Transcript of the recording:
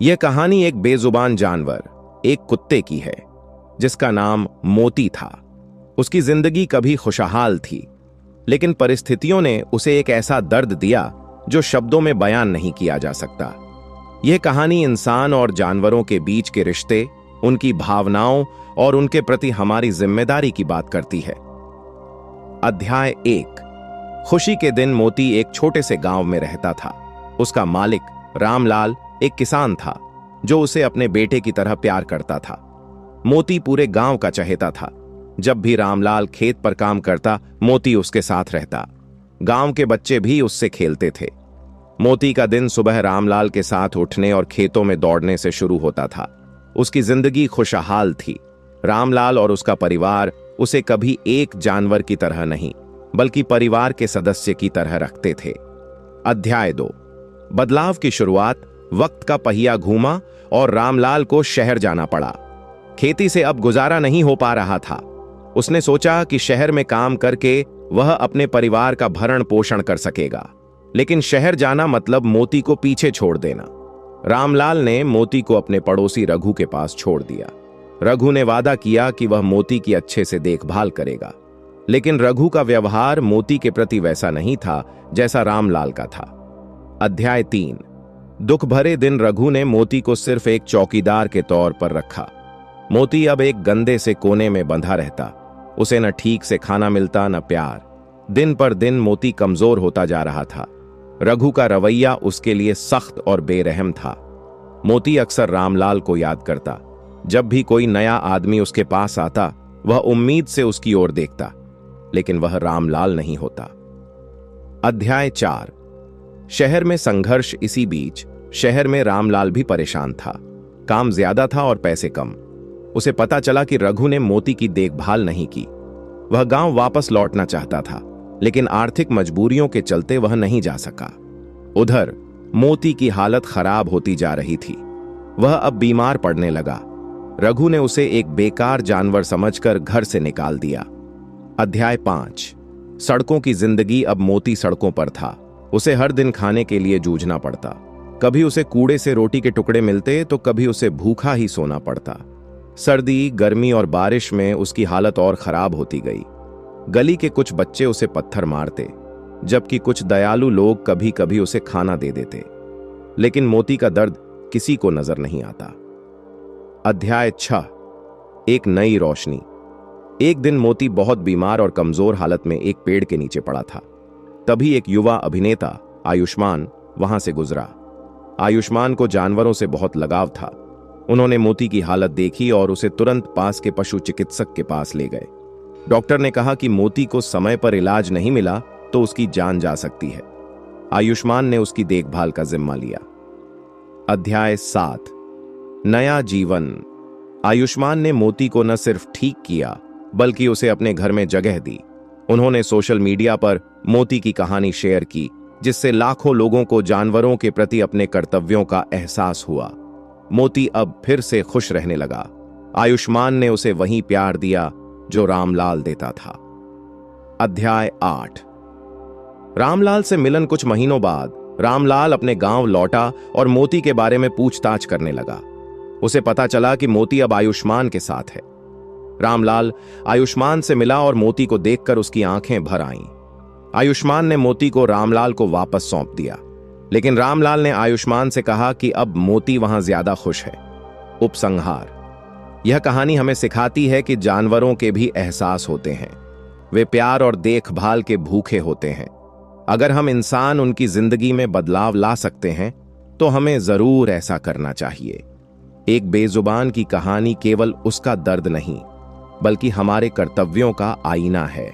यह कहानी एक बेजुबान जानवर, एक कुत्ते की है जिसका नाम मोती था। उसकी जिंदगी कभी खुशहाल थी, लेकिन परिस्थितियों ने उसे एक ऐसा दर्द दिया जो शब्दों में बयान नहीं किया जा सकता। यह कहानी इंसान और जानवरों के बीच के रिश्ते, उनकी भावनाओं और उनके प्रति हमारी जिम्मेदारी की बात करती है। अध्याय 1। खुशी के दिन मोती एक छोटे से गांव में रहता था। उसका मालिक रामलाल एक किसान था जो उसे अपने बेटे की तरह प्यार करता था। मोती पूरे गांव का चहेता था। जब भी रामलाल खेत पर काम करता, मोती उसके साथ रहता। गांव के बच्चे भी उससे खेलते थे। मोती का दिन सुबह रामलाल के साथ उठने और खेतों में दौड़ने से शुरू होता था। उसकी जिंदगी खुशहाल थी। रामलाल और उसका परिवार उसे कभी एक जानवर की तरह नहीं, बल्कि परिवार के सदस्य की तरह रखते थे। अध्याय 2। बदलाव की शुरुआत। वक्त का पहिया घूमा और रामलाल को शहर जाना पड़ा। खेती से अब गुजारा नहीं हो पा रहा था। उसने सोचा कि शहर में काम करके वह अपने परिवार का भरण पोषण कर सकेगा, लेकिन शहर जाना मतलब मोती को पीछे छोड़ देना। रामलाल ने मोती को अपने पड़ोसी रघु के पास छोड़ दिया। रघु ने वादा किया कि वह मोती की अच्छे से देखभाल करेगा, लेकिन रघु का व्यवहार मोती के प्रति वैसा नहीं था जैसा रामलाल का था। अध्याय 3। दुख भरे दिन। रघु ने मोती को सिर्फ एक चौकीदार के तौर पर रखा। मोती अब एक गंदे से कोने में बंधा रहता। उसे न ठीक से खाना मिलता, न प्यार। दिन पर दिन मोती कमजोर होता जा रहा था। रघु का रवैया उसके लिए सख्त और बेरहम था। मोती अक्सर रामलाल को याद करता। जब भी कोई नया आदमी उसके पास आता, वह उम्मीद से उसकी ओर देखता, लेकिन वह रामलाल नहीं होता। अध्याय 4। शहर में संघर्ष। इसी बीच शहर में रामलाल भी परेशान था। काम ज्यादा था और पैसे कम। उसे पता चला कि रघु ने मोती की देखभाल नहीं की। वह गांव वापस लौटना चाहता था, लेकिन आर्थिक मजबूरियों के चलते वह नहीं जा सका। उधर मोती की हालत खराब होती जा रही थी। वह अब बीमार पड़ने लगा। रघु ने उसे एक बेकार जानवर समझकर घर से निकाल दिया। अध्याय 5। सड़कों की जिंदगी। अब मोती सड़कों पर था। उसे हर दिन खाने के लिए जूझना पड़ता। कभी उसे कूड़े से रोटी के टुकड़े मिलते, तो कभी उसे भूखा ही सोना पड़ता। सर्दी, गर्मी और बारिश में उसकी हालत और खराब होती गई। गली के कुछ बच्चे उसे पत्थर मारते, जबकि कुछ दयालु लोग कभी कभी उसे खाना दे देते, लेकिन मोती का दर्द किसी को नजर नहीं आता। अध्याय 6। एक नई रोशनी। एक दिन मोती बहुत बीमार और कमजोर हालत में एक पेड़ के नीचे पड़ा था। तभी एक युवा अभिनेता आयुष्मान वहां से गुजरा। आयुष्मान को जानवरों से बहुत लगाव था। उन्होंने मोती की हालत देखी और उसे तुरंत पास के पशु चिकित्सक के पास ले गए। डॉक्टर ने कहा कि मोती को समय पर इलाज नहीं मिला तो उसकी जान जा सकती है। आयुष्मान ने उसकी देखभाल का जिम्मा लिया। अध्याय 7। नया जीवन। आयुष्मान ने मोती को न सिर्फ ठीक किया, बल्कि उसे अपने घर में जगह दी। उन्होंने सोशल मीडिया पर मोती की कहानी शेयर की, जिससे लाखों लोगों को जानवरों के प्रति अपने कर्तव्यों का एहसास हुआ। मोती अब फिर से खुश रहने लगा। आयुष्मान ने उसे वही प्यार दिया जो रामलाल देता था। अध्याय 8। रामलाल से मिलन। कुछ महीनों बाद रामलाल अपने गांव लौटा और मोती के बारे में पूछताछ करने लगा। उसे पता चला कि मोती अब आयुष्मान के साथ है। रामलाल आयुष्मान से मिला और मोती को देखकर उसकी आंखें भर आईं। आयुष्मान ने मोती को रामलाल को वापस सौंप दिया, लेकिन रामलाल ने आयुष्मान से कहा कि अब मोती वहां ज्यादा खुश है। उपसंहार। यह कहानी हमें सिखाती है कि जानवरों के भी एहसास होते हैं। वे प्यार और देखभाल के भूखे होते हैं। अगर हम इंसान उनकी जिंदगी में बदलाव ला सकते हैं, तो हमें जरूर ऐसा करना चाहिए। एक बेजुबान की कहानी केवल उसका दर्द नहीं, बल्कि हमारे कर्तव्यों का आईना है।